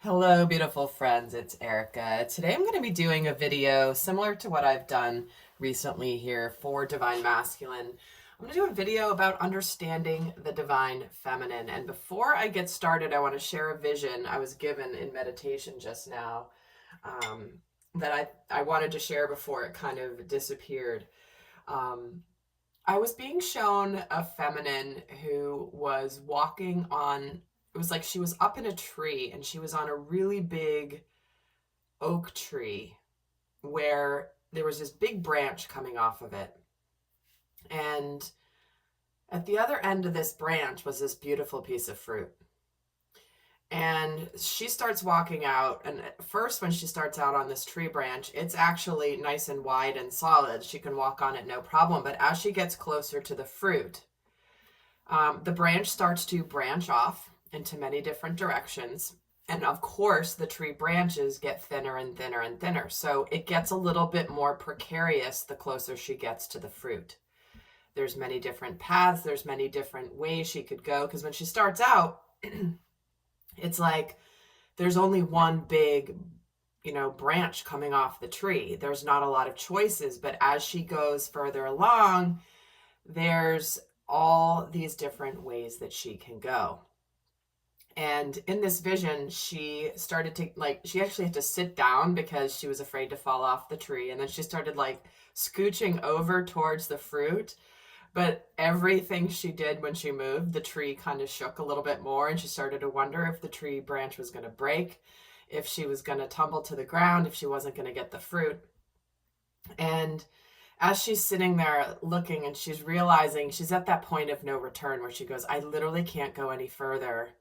Hello, beautiful friends. It's Erica. Today I'm going to be doing a video similar to what I've done recently here for Divine Masculine. I'm going to do a video about understanding the Divine Feminine. And before I get started, I want to share a vision I was given in meditation just now that I wanted to share before it kind of disappeared. I was being shown a feminine who was walking on, it was like she was up in a tree and she was on a really big oak tree where there was this big branch coming off of it. And at the other end of this branch was this beautiful piece of fruit. And she starts walking out, and at first when she starts out on this tree branch, it's actually nice and wide and solid. She can walk on it no problem. But as she gets closer to the fruit, the branch starts to branch off into many different directions. And of course, the tree branches get thinner and thinner and thinner. So it gets a little bit more precarious the closer she gets to the fruit. There's many different paths. There's many different ways she could go. Because when she starts out, it's like there's only one big, branch coming off the tree. There's not a lot of choices. But as she goes further along, there's all these different ways that she can go. And in this vision, she started to, she actually had to sit down because she was afraid to fall off the tree. And then she started scooching over towards the fruit. But everything she did when she moved, the tree kind of shook a little bit more. And she started to wonder if the tree branch was going to break, if she was going to tumble to the ground, if she wasn't going to get the fruit. And as she's sitting there looking, and she's realizing she's at that point of no return where she goes, I literally can't go any further,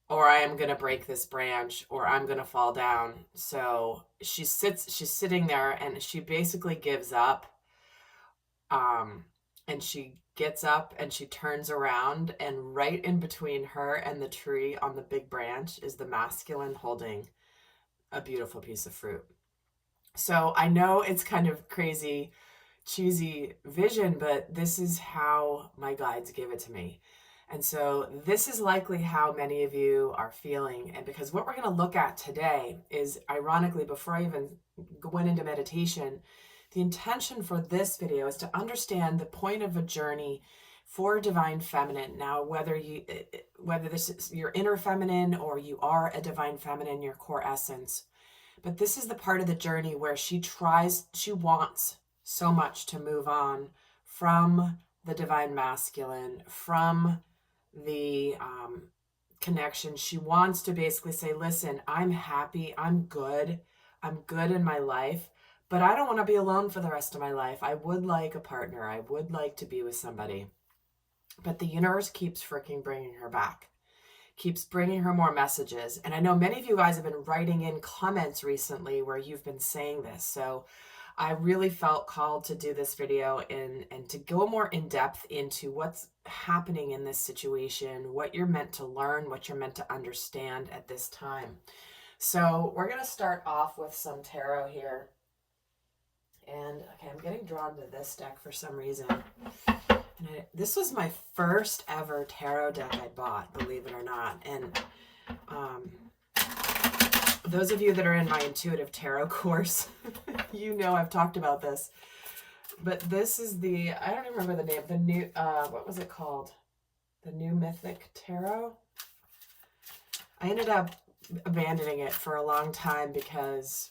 or I am going to break this branch, or I'm going to fall down. So she's sitting there, and she basically gives up. And she gets up and she turns around, and right in between her and the tree on the big branch is the masculine holding a beautiful piece of fruit. So I know it's kind of crazy, cheesy vision, but this is how my guides give it to me. And so this is likely how many of you are feeling. And because what we're going to look at today is, ironically, before I even went into meditation, the intention for this video is to understand the point of a journey for Divine Feminine. Now, whether this is your inner feminine or you are a Divine Feminine, your core essence, but this is the part of the journey where she wants so much to move on from the Divine Masculine, from the connection. She wants to basically say, listen, I'm happy, I'm good in my life, but I don't want to be alone for the rest of my life. I would like a partner. I would like to be with somebody. But the universe keeps freaking bringing her back, keeps bringing her more messages. And I know many of you guys have been writing in comments recently where you've been saying this. So I really felt called to do this video and to go more in depth into what's happening in this situation, what you're meant to learn, what you're meant to understand at this time. So we're going to start off with some tarot here. And okay, I'm getting drawn to this deck for some reason. And this was my first ever tarot deck I bought, believe it or not. And those of you that are in my intuitive tarot course, I've talked about this. But this is I don't even remember the name, the new, what was it called? The New Mythic Tarot. I ended up abandoning it for a long time because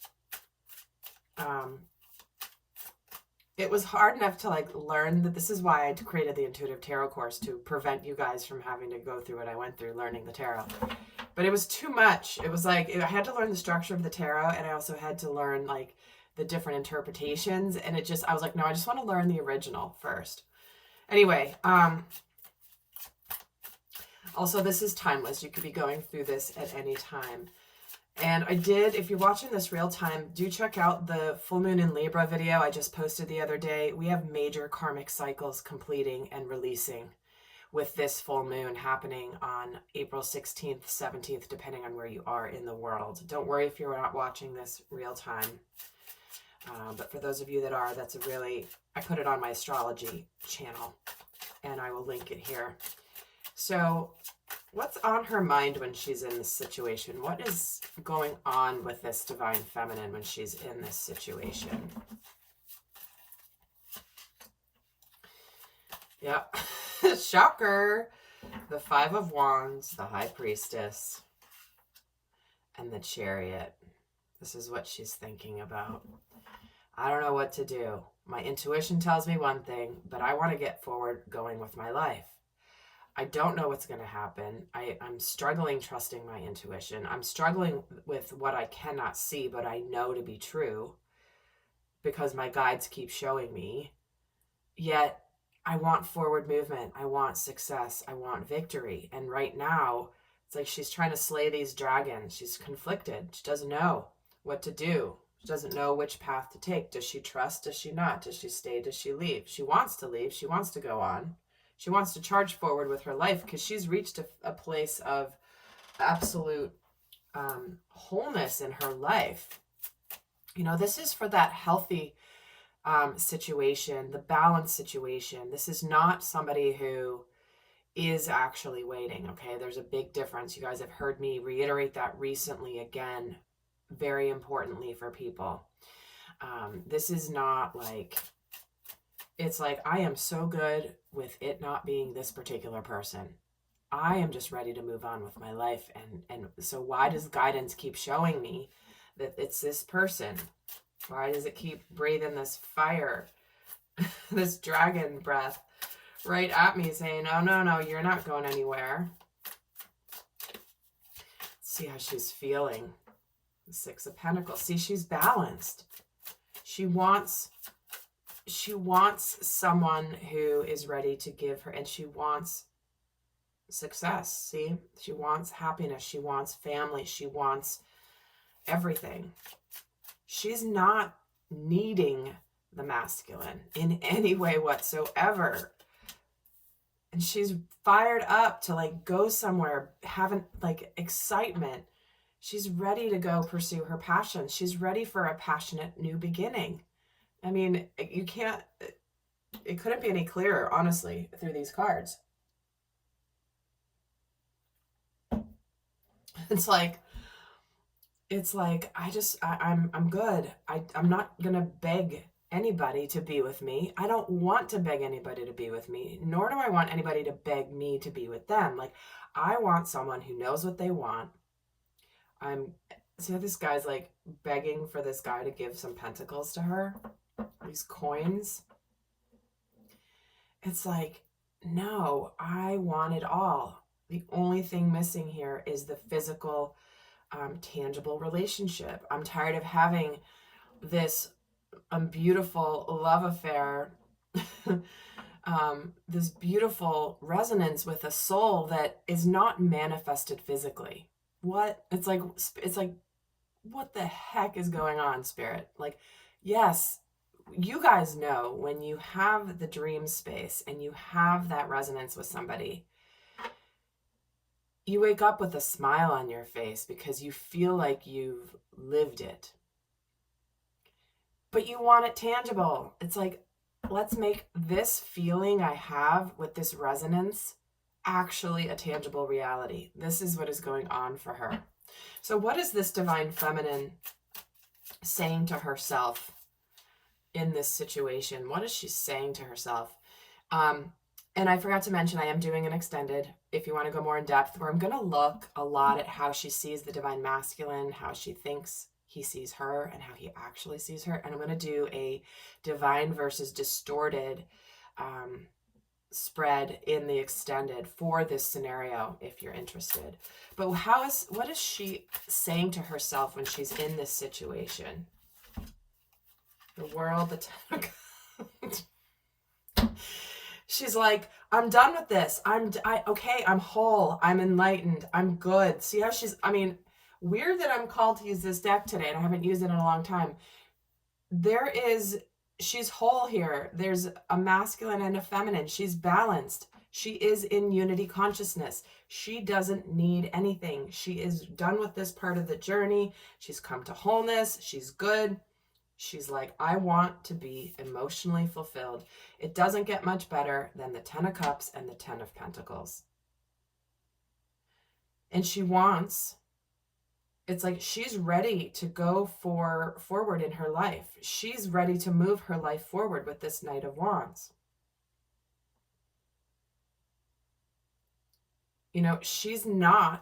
it was hard enough to learn that. This is why I created the intuitive tarot course, to prevent you guys from having to go through what I went through learning the tarot. But it was too much. It was I had to learn the structure of the tarot, and I also had to learn the different interpretations. And I was like, no, I just want to learn the original first. Anyway, also this is timeless. You could be going through this at any time. And if you're watching this real time, do check out the full moon in Libra video I just posted the other day. We have major karmic cycles completing and releasing with this full moon happening on April 16th, 17th, depending on where you are in the world. Don't worry if you're not watching this real time. But for those of you that are, I put it on my astrology channel, and I will link it here. So What's on her mind when she's in this situation? What is going on with this divine feminine when she's in this situation? Yep. Shocker. The Five of Wands, the High Priestess, and the Chariot. This is what she's thinking about. I don't know what to do. My intuition tells me one thing, but I want to get forward going with my life. I don't know what's going to happen. I'm struggling trusting my intuition. I'm struggling with what I cannot see, but I know to be true because my guides keep showing me. Yet, I want forward movement. I want success. I want victory. And right now, it's like she's trying to slay these dragons. She's conflicted. She doesn't know what to do. She doesn't know which path to take. Does she trust? Does she not? Does she stay? Does she leave? She wants to leave. She wants to go on. She wants to charge forward with her life because she's reached a place of absolute wholeness in her life. You know, this is for that healthy situation, the balance situation. This is not somebody who is actually waiting, okay? There's a big difference. You guys have heard me reiterate that recently again, very importantly for people. This is not like, it's like, I am so good with it not being this particular person. I am just ready to move on with my life. And so why does guidance keep showing me that it's this person? Why does it keep breathing this fire, this dragon breath right at me saying, oh, no, you're not going anywhere. Let's see how she's feeling. The Six of Pentacles. See, she's balanced. She wants someone who is ready to give her, and she wants success. See, she wants happiness. She wants family. She wants everything. She's not needing the masculine in any way whatsoever. And she's fired up to like go somewhere, having like excitement. She's ready to go pursue her passion. She's ready for a passionate new beginning. I mean, you can't, it couldn't be any clearer, honestly, through these cards. It's like, I'm good. I'm not going to beg anybody to be with me. I don't want to beg anybody to be with me, nor do I want anybody to beg me to be with them. Like, I want someone who knows what they want. See how this guy's like begging for this guy to give some pentacles to her? These coins. It's like, no, I want it all. The only thing missing here is the physical tangible relationship. I'm tired of having this beautiful love affair, this beautiful resonance with a soul that is not manifested physically. What? It's like, what the heck is going on, Spirit? Like, yes, you guys know when you have the dream space and you have that resonance with somebody, you wake up with a smile on your face because you feel like you've lived it. But you want it tangible. It's like, let's make this feeling I have with this resonance actually a tangible reality. This is what is going on for her. So what is this divine feminine saying to herself in this situation? What is she saying to herself? And I forgot to mention, I am doing an extended, if you want to go more in depth, where I'm going to look a lot at how she sees the divine masculine, how she thinks he sees her, and how he actually sees her. And I'm going to do a divine versus distorted spread in the extended for this scenario, if you're interested. But what is she saying to herself when she's in this situation? The World, the Ten of She's like, I'm done with this. Okay, I'm whole. I'm enlightened. I'm good. See how weird that I'm called to use this deck today and I haven't used it in a long time. She's whole here. There's a masculine and a feminine. She's balanced. She is in unity consciousness. She doesn't need anything. She is done with this part of the journey. She's come to wholeness. She's good. She's like, I want to be emotionally fulfilled. It doesn't get much better than the 10 of Cups and the 10 of Pentacles. And she wants, it's like she's ready to go forward in her life. She's ready to move her life forward with this Knight of Wands. You know, she's going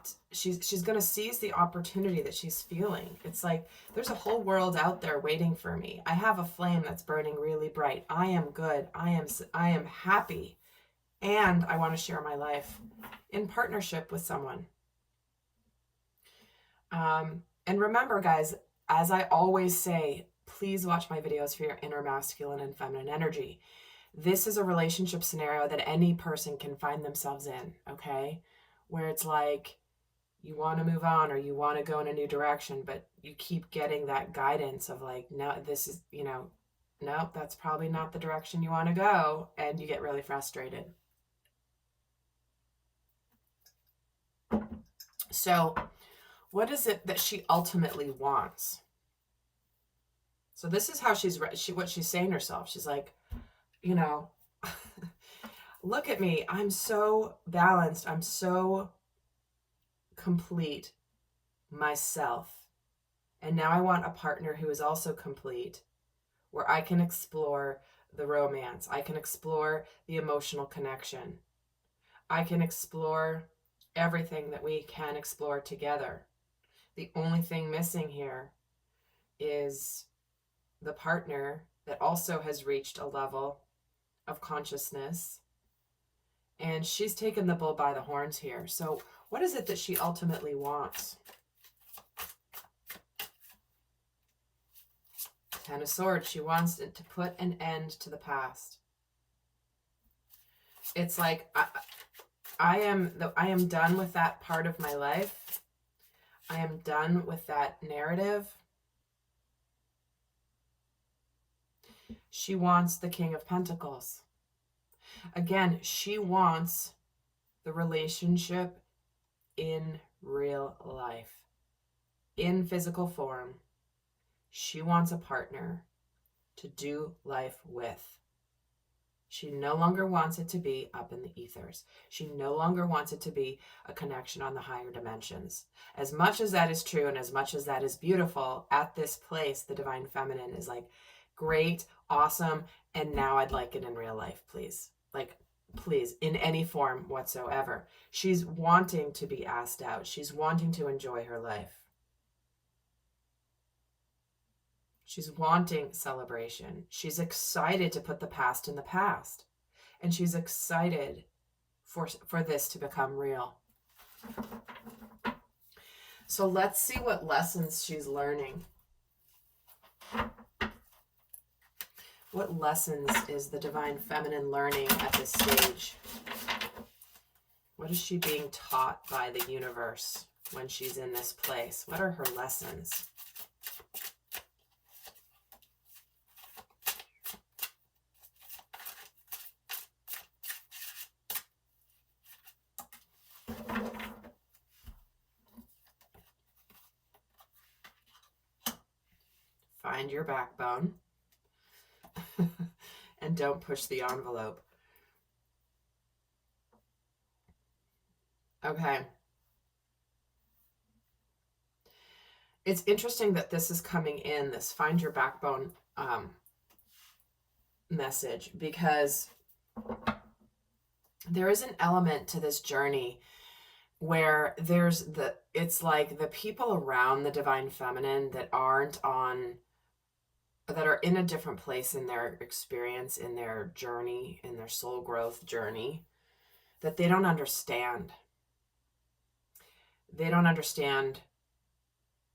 to seize the opportunity that she's feeling. It's like, there's a whole world out there waiting for me. I have a flame that's burning really bright. I am good. I am happy. And I want to share my life in partnership with someone. And remember, guys, as I always say, please watch my videos for your inner masculine and feminine energy. This is a relationship scenario that any person can find themselves in, okay? Where it's like you want to move on or you want to go in a new direction, but you keep getting that guidance of like, no, this is, you know, no, that's probably not the direction you want to go. And you get really frustrated. So what is it that she ultimately wants? So this is how what she's saying to herself. She's like, you know, look at me. I'm so balanced. I'm so complete myself. And now I want a partner who is also complete, where I can explore the romance. I can explore the emotional connection. I can explore everything that we can explore together. The only thing missing here is the partner that also has reached a level of consciousness. And she's taken the bull by the horns here. So what is it that she ultimately wants? Ten of Swords. She wants it to put an end to the past. It's like, I am done with that part of my life. I am done with that narrative. She wants the King of Pentacles. Again, she wants the relationship in real life, in physical form. She wants a partner to do life with. She no longer wants it to be up in the ethers. She no longer wants it to be a connection on the higher dimensions. As much as that is true and as much as that is beautiful, at this place, the Divine Feminine is like, great, awesome, and now I'd like it in real life, please. Like, please, in any form whatsoever. She's wanting to be asked out. She's wanting to enjoy her life. She's wanting celebration. She's excited to put the past in the past. And she's excited for this to become real. So let's see what lessons she's learning. What lessons is the Divine Feminine learning at this stage? What is she being taught by the universe when she's in this place? What are her lessons? Find your backbone. And don't push the envelope. Okay. It's interesting that this is coming in, this find your backbone message, because there is an element to this journey where it's like the people around the Divine Feminine that are in a different place in their experience, in their journey, in their soul growth journey, that they don't understand. They don't understand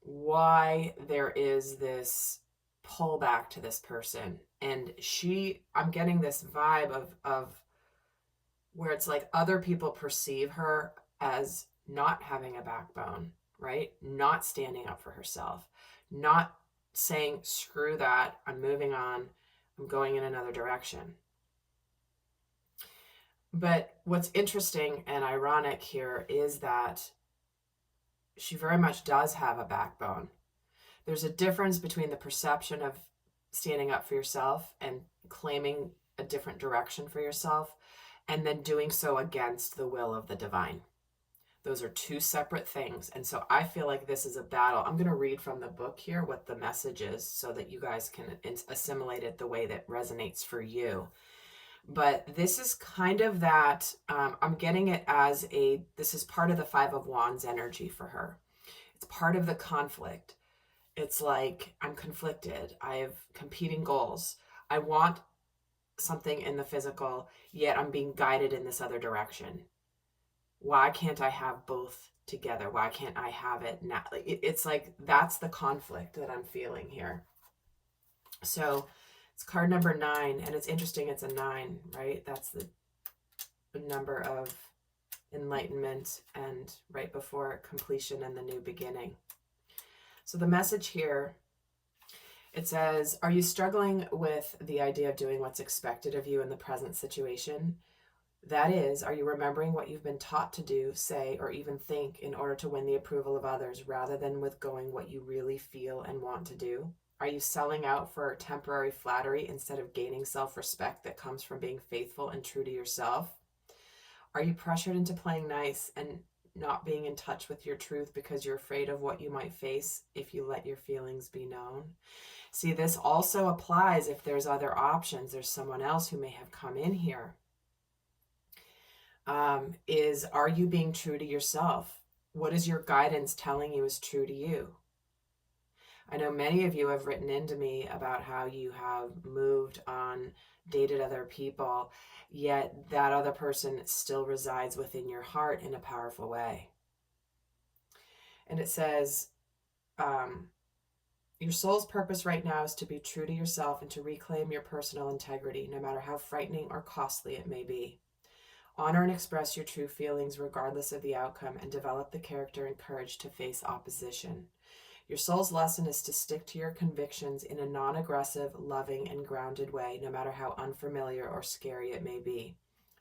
why there is this pullback to this person. And I'm getting this vibe of where it's like other people perceive her as not having a backbone, right? Not standing up for herself, not saying, screw that, I'm moving on, I'm going in another direction. But what's interesting and ironic here is that she very much does have a backbone. There's a difference between the perception of standing up for yourself and claiming a different direction for yourself, and then doing so against the will of the divine. Those are two separate things. And so I feel like this is a battle. I'm going to read from the book here what the message is so that you guys can assimilate it the way that resonates for you. But this is kind of that, I'm getting it as this is part of the Five of Wands energy for her. It's part of the conflict. It's like, I'm conflicted. I have competing goals. I want something in the physical, yet I'm being guided in this other direction. Why can't I have both together? Why can't I have it now? It's like, that's the conflict that I'm feeling here. So it's card number 9, and it's interesting. It's a 9, right? That's the number of enlightenment and right before completion and the new beginning. So the message here, it says, are you struggling with the idea of doing what's expected of you in the present situation? That is, are you remembering what you've been taught to do, say, or even think in order to win the approval of others rather than with going what you really feel and want to do? Are you selling out for temporary flattery instead of gaining self-respect that comes from being faithful and true to yourself? Are you pressured into playing nice and not being in touch with your truth because you're afraid of what you might face if you let your feelings be known? See, this also applies if there's other options. There's someone else who may have come in here. Are you being true to yourself? What is your guidance telling you is true to you? I know many of you have written into me about how you have moved on, dated other people, yet that other person still resides within your heart in a powerful way. And it says, your soul's purpose right now is to be true to yourself and to reclaim your personal integrity, no matter how frightening or costly it may be. Honor and express your true feelings regardless of the outcome, and develop the character and courage to face opposition. Your soul's lesson is to stick to your convictions in a non-aggressive, loving, and grounded way, no matter how unfamiliar or scary it may be,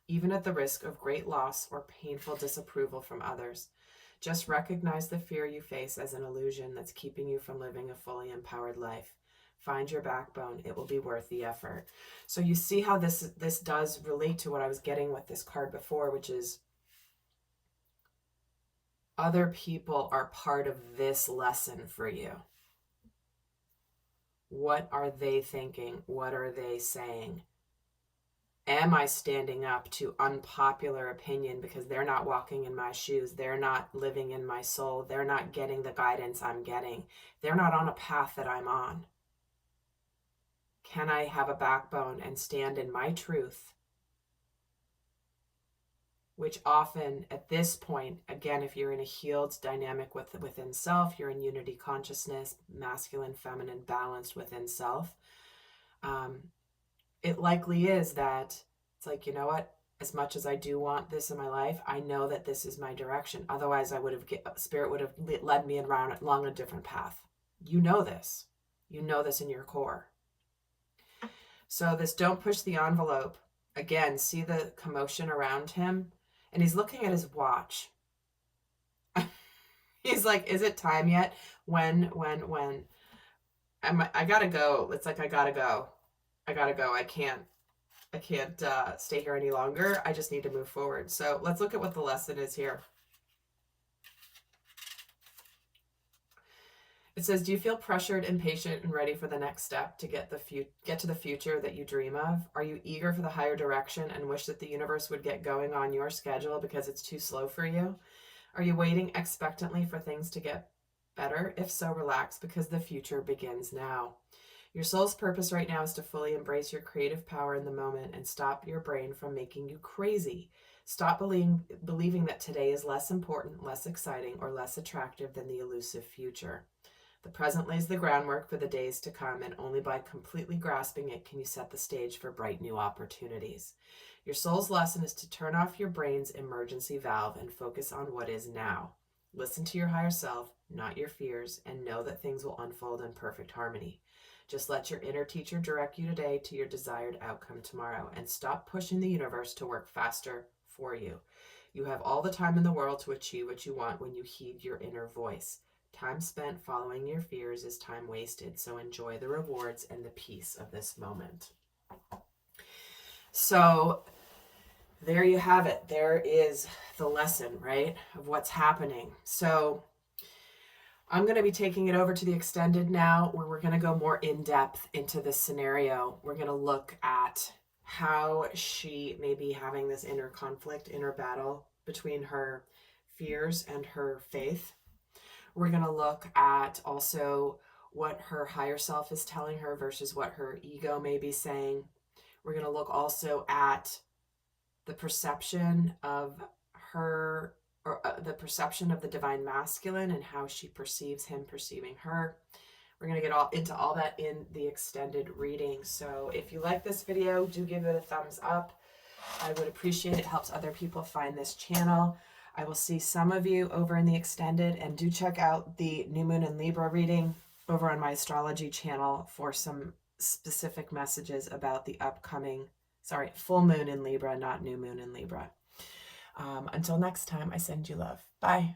even at the risk of great loss or painful disapproval from others. Just recognize the fear you face as an illusion that's keeping you from living a fully empowered life. Find your backbone. It will be worth the effort. So you see how this does relate to what I was getting with this card before, which is other people are part of this lesson for you. What are they thinking? What are they saying? Am I standing up to unpopular opinion because they're not walking in my shoes? They're not living in my soul. They're not getting the guidance I'm getting. They're not on a path that I'm on. Can I have a backbone and stand in my truth? Which often at this point, again, if you're in a healed dynamic within self, you're in unity consciousness, masculine, feminine, balanced within self, it likely is that it's like, you know what, as much as I do want this in my life, I know that this is my direction. Otherwise, Spirit would have led me along a different path. You know this. You know this in your core. So this don't push the envelope. Again, see the commotion around him? And he's looking at his watch. He's like, is it time yet? When? I gotta go. It's like, I gotta go. I can't stay here any longer. I just need to move forward. So let's look at what the lesson is here. It says, do you feel pressured, impatient, and ready for the next step to get to the future that you dream of? Are you eager for the higher direction and wish that the universe would get going on your schedule because it's too slow for you? Are you waiting expectantly for things to get better? If so, relax, because the future begins now. Your soul's purpose right now is to fully embrace your creative power in the moment and stop your brain from making you crazy. Stop believing that today is less important, less exciting, or less attractive than the elusive future. The present lays the groundwork for the days to come, and only by completely grasping it can you set the stage for bright new opportunities. Your soul's lesson is to turn off your brain's emergency valve and focus on what is now. Listen to your higher self, not your fears, and know that things will unfold in perfect harmony. Just let your inner teacher direct you today to your desired outcome tomorrow, and stop pushing the universe to work faster for you. You have all the time in the world to achieve what you want when you heed your inner voice. Time spent following your fears is time wasted, so enjoy the rewards and the peace of this moment. So there you have it. There is the lesson, right, of what's happening. So I'm going to be taking it over to the extended now, where we're going to go more in depth into this scenario. We're going to look at how she may be having this inner conflict, inner battle between her fears and her faith. We're going to look at also what her higher self is telling her versus what her ego may be saying. We're going to look also at the perception of her, or the perception of the divine masculine and how she perceives him perceiving her. We're going to get into all that in the extended reading. So if you like this video, do give it a thumbs up. I would appreciate it. It helps other people find this channel. I will see some of you over in the extended, and do check out the New Moon in Libra reading over on my astrology channel for some specific messages about the upcoming, full moon in Libra, not new moon in Libra. Until next time, I send you love. Bye.